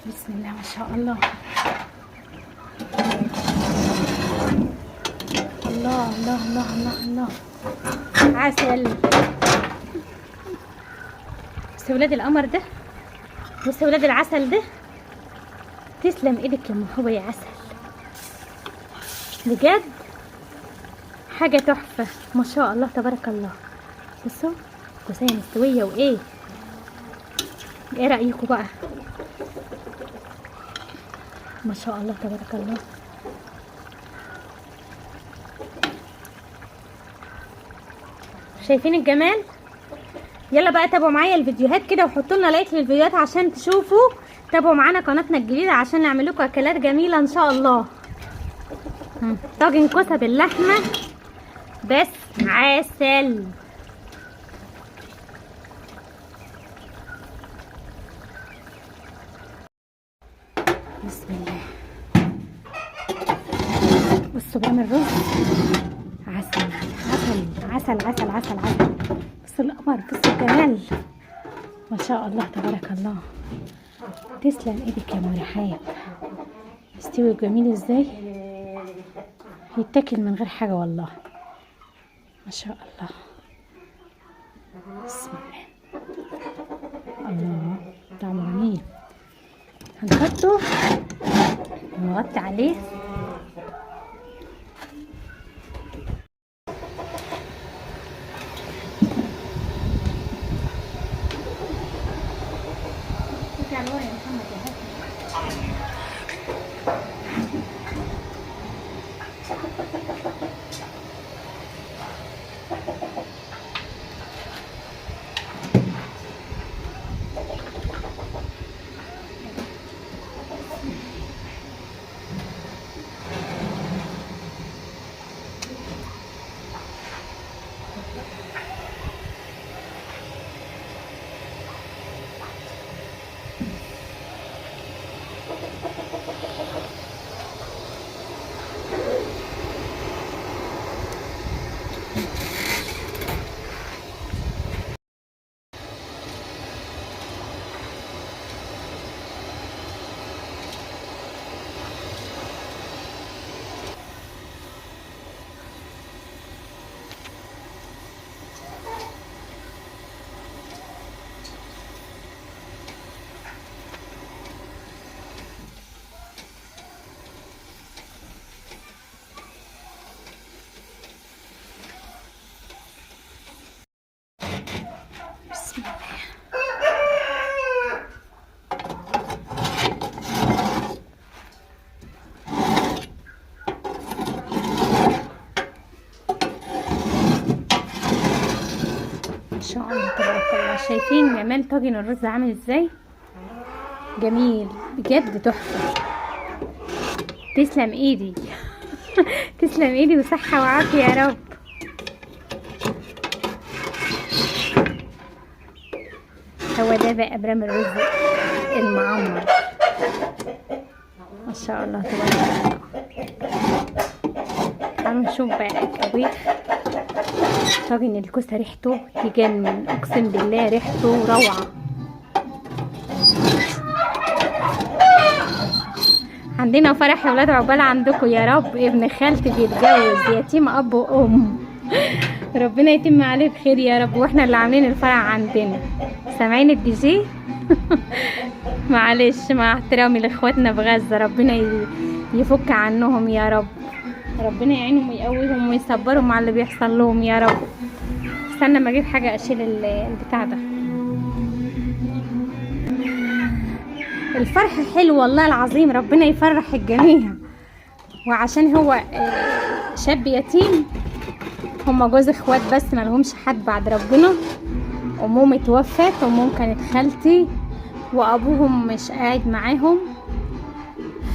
بسم الله ما شاء الله. الله الله الله الله الله. عسل. بس ولاد القمر ده، بس ولاد العسل ده، تسلم ايدك يا ام حبه يا عسل، بجد حاجه تحفه ما شاء الله تبارك الله. بصوا كوسايه مستويه وايه، ايه رايكم بقى؟ ما شاء الله تبارك الله. شايفين الجمال؟ يلا بقى تابعوا معايا الفيديوهات كده وحطوا لنا لايك للفيديوهات عشان تشوفوا. تابعوا معانا قناتنا الجديده عشان نعمل لكم اكلات جميله ان شاء الله. طاجن كوسه باللحمه بس عسل. بسم الله. بصوا بعمل رز عسل عسل عسل عسل عسل عسل. بصوا القمر، بصوا الجمال ما شاء الله تبارك الله. تسلم ايدك يا ام رحاب. يستوي جميل ازاي، يتاكل من غير حاجه والله ما شاء الله. بسم الله. الله طعمه جميل. هنحطه ونغطي عليه. بسم الله. ما شاء الله تبارك الله. شايفين جمال طاجن الرز عامل ازاي؟ جميل بجد تحفه. تسلم ايدي تسلم ايدي وصحه وعافيه يا رب. هو ده بقى برام الرز المعمر ما شاء الله تبارك الله. تعالوا نشوف بقى الطبيخ. طاجن الكوسه ريحته تجنن، اقسم بالله ريحته روعه. عندنا فرح يا ولاد عقبال عندكم يا رب. ابن خالتي بيتجوز، يتيم اب وام، ربنا يتم عليه بخير يا رب. واحنا اللي عاملين الفرح عندنا. سامعين الدي جي؟ معلش مع احترامي لاخواتنا في غزه، ربنا يفك عنهم يا رب. ربنا يعينهم ويقويهم ويصبرهم على اللي بيحصل لهم يا رب. استنى ما اجيب حاجه اشيل البتاع ده. الفرح حلو والله العظيم، ربنا يفرح الجميع. وعشان هو شاب يتيم، هما جوز اخوات بس ملهمش حد بعد ربنا. امهم اتوفت، امهم كانت خالتي، وابوهم مش قاعد معاهم.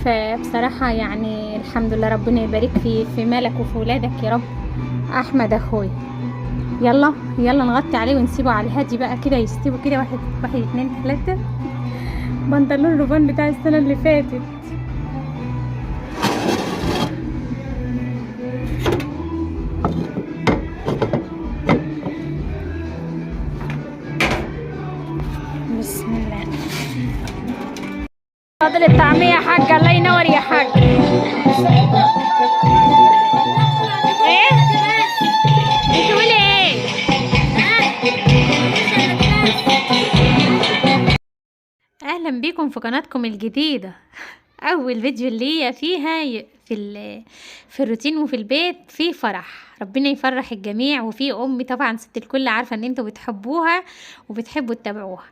فبصراحه يعني الحمد لله، ربنا يبارك في مالك وفي ولادك يا رب. احمد اخوي، يلا يلا نغطي عليه ونسيبه على الهادي بقى كده يستوي كده. واحد اتنين تلاته. بنطلون الروبان بتاع السنه اللي فاتت. فاضل الطعمية يا حاج، الله ينور يا حاج. ايه بتقولي ايه؟ اهلا بيكم في قناتكم الجديدة. اول فيديو ليا فيها في الروتين وفي البيت في فرح، ربنا يفرح الجميع. وفي امي طبعا ست الكل عارفة ان انتوا بتحبوها وبتحبوا تتابعوها.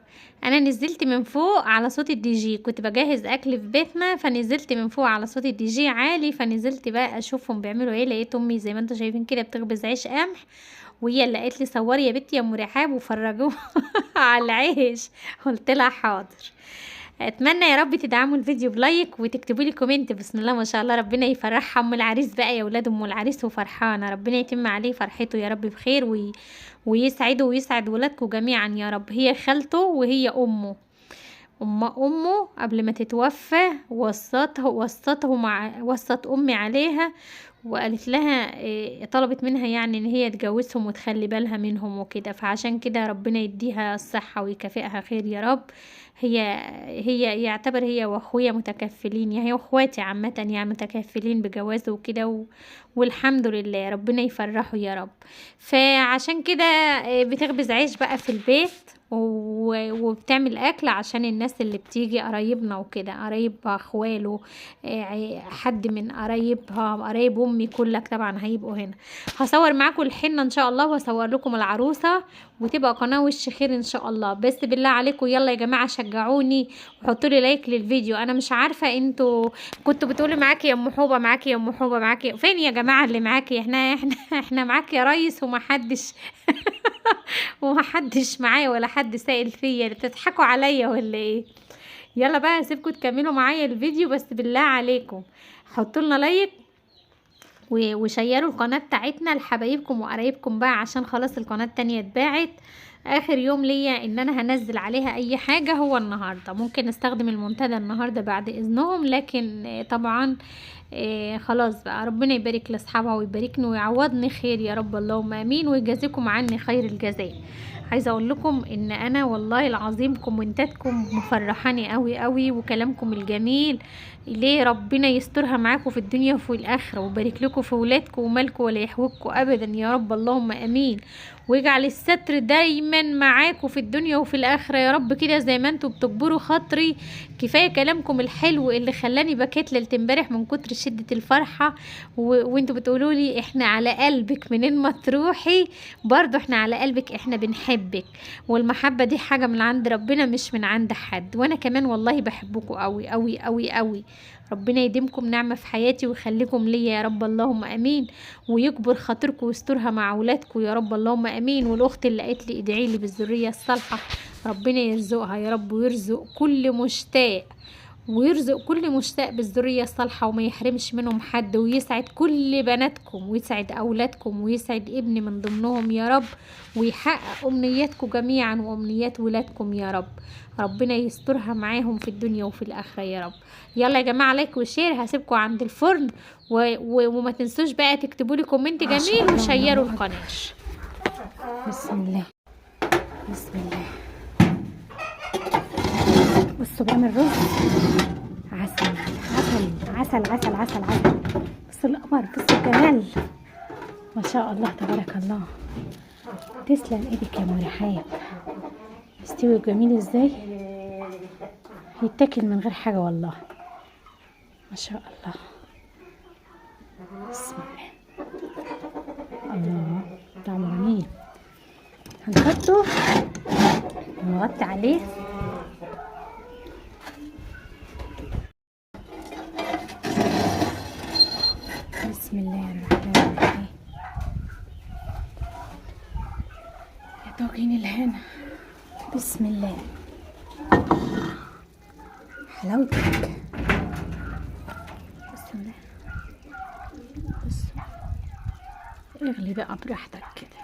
انا نزلت من فوق على صوت الدي جي، كنت بجهز اكل في بيتنا، فنزلت من فوق على صوت الدي جي عالي، فنزلت بقى اشوفهم بيعملوا ايه. لقيت امي زي ما انتوا شايفين كده بتخبز عيش قمح، وهي اللي قالت لي صوري يا بنتي يا ام رحاب وفرجوه على العيش. قلت لها حاضر. اتمنى يا رب تدعموا الفيديو بلايك وتكتبوا لي كومنت. بسم الله ما شاء الله، ربنا يفرحها ام العريس بقى يا ولاد ام العريس وفرحانه، ربنا يتم عليه فرحته يا رب بخير ويسعده ويسعد ولادكم جميعا يا رب. هي خالته وهي امه قبل ما تتوفى وصت امي عليها وقالت لها طلبت منها يعني ان هي تجوزهم وتخلي بالها منهم وكده، فعشان كده ربنا يديها الصحة ويكافئها خير يا رب. هي يعتبر هي واخويا متكفلين، يعني هي واخواتي عامة يعني متكفلين بجوازه وكده والحمد لله ربنا يفرحوا يا رب. فعشان كده بتخبز عيش بقى في البيت وبتعمل اكل عشان الناس اللي بتيجي، قرايبنا وكده، قرايب اخواله، حد من قرايب امي كلك طبعا هيبقوا هنا. هصور معاكم الحنه ان شاء الله، وهصور لكم العروسه، وتبقى قناه وش خير ان شاء الله. بس بالله عليكم يلا يا جماعه شجعوني وحطوا لي لايك للفيديو. انا مش عارفه انتوا كنتوا بتقولوا معاكي يا ام حوبه، معاكي يا ام حوبه، معاكي فين يا جماعه اللي معاكي؟ احنا معاكي يا ريس ومحدش ومحدش معايا ولا حد سائل فيا. بتضحكوا عليا ولا ايه؟ يلا بقى هسيبكم تكملوا معايا الفيديو، بس بالله عليكم حطوا لنا لايك وشيروا القناه بتاعتنا لحبايبكم وقرايبكم بقى، عشان خلاص القناه التانية اتباعت. اخر يوم ليا ان انا هنزل عليها اي حاجه هو النهارده، ممكن استخدم المنتدى النهارده بعد اذنهم، لكن طبعا خلاص بقى. ربنا يبارك لاصحابها ويباركني ويعوضني خير يا رب، اللهم امين، ويجازيكم عني خير الجزاء. عايزه اقول لكم ان انا والله العظيم كومنتاتكم مفرحاني قوي قوي، وكلامكم الجميل ليه ربنا يسترها معاكم في الدنيا وفي الاخره، ويبارك لكم في ولادكم ومالكم ولا يحوجكم ابدا يا رب، اللهم امين. ويجعل الستر دايما معاكم في الدنيا وفي الاخره يا رب، كده زي ما انتم بتكبروا خاطري. كفايه كلامكم الحلو اللي خلاني بكيت ليله امبارح من كتر شده الفرحه، وانتوا بتقولوا لي احنا على قلبك منين ما تروحي، برضو احنا على قلبك، احنا بنحبك. والمحبه دي حاجه من عند ربنا مش من عند حد، وانا كمان والله بحبكم قوي قوي قوي قوي. ربنا يديمكم نعمه في حياتي ويخليكم ليا يا رب، اللهم امين، ويكبر خاطركم ويسترها مع اولادكم يا رب، اللهم امين. والاخت اللي قالت لي ادعي لي بالذريه الصالحه، ربنا يرزقها يا رب، ويرزق كل مشتاق بالذريه الصالحه، وما يحرمش منهم حد، ويسعد كل بناتكم ويسعد اولادكم ويسعد ابني من ضمنهم يا رب، ويحقق امنياتكم جميعا وامنيات ولادكم يا رب. ربنا يسترها معاهم في الدنيا وفي الاخره يا رب. يلا يا جماعه لايك وشير، هسيبكم عند الفرن وما تنسوش بقى تكتبوا لي كومنت جميل وشيروا القناه. بسم الله بسم الله. بصوا بعمل رز عسل عسل عسل عسل عسل عسل. بصوا القمر، بصوا الجمال، ما شاء الله تبارك الله. تسلم ايدك يا ام رحاب. يستوي جميل ازاي، يتاكل من غير حاجه والله، ما شاء الله. بسم الله، الله طعمه جميل. هنحطه ونغطي عليه. بسم الله الرحمن الرحيم. يا طاجين الهنا، بسم الله، حلاوتك. بسم الله، بصوا اغلي بقى براحتك كده.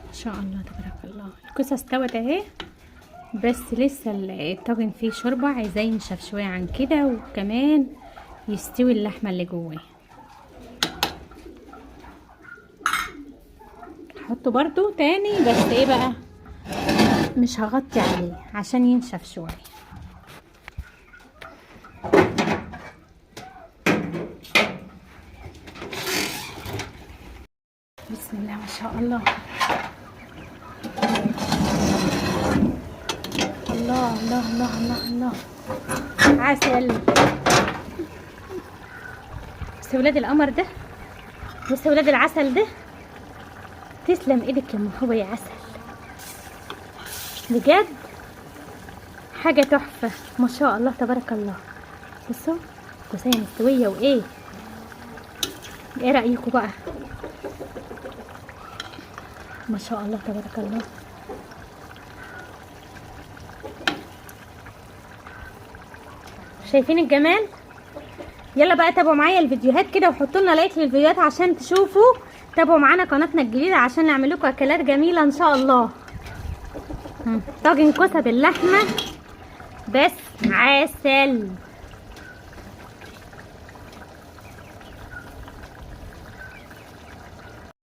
ما شاء الله تبارك الله. الكوسه استوت اهي، بس لسه الطاجن فيه شوربه، عايزاه ينشف شويه عن كده، وكمان يستوي اللحمه اللي جواه. هحطه برضو تاني بس ايه بقى، مش هغطي عليه عشان ينشف شويه. بسم الله ما شاء الله. الله الله الله الله الله، عسل. بس ولاد القمر ده، بس ولاد العسل ده، تسلم ايدك يا ام هو يا عسل، بجد حاجه تحفه ما شاء الله تبارك الله. بصوا كوسايه مستويه وايه، ايه رايكم بقى؟ ما شاء الله تبارك الله. شايفين الجمال؟ يلا بقى تابعوا معايا الفيديوهات كده وحطوا لنا لايك للفيديوهات عشان تشوفوا. تابعوا معانا قناتنا الجديده عشان نعمل لكم اكلات جميله ان شاء الله. طاجن كوسه باللحمه بس عسل.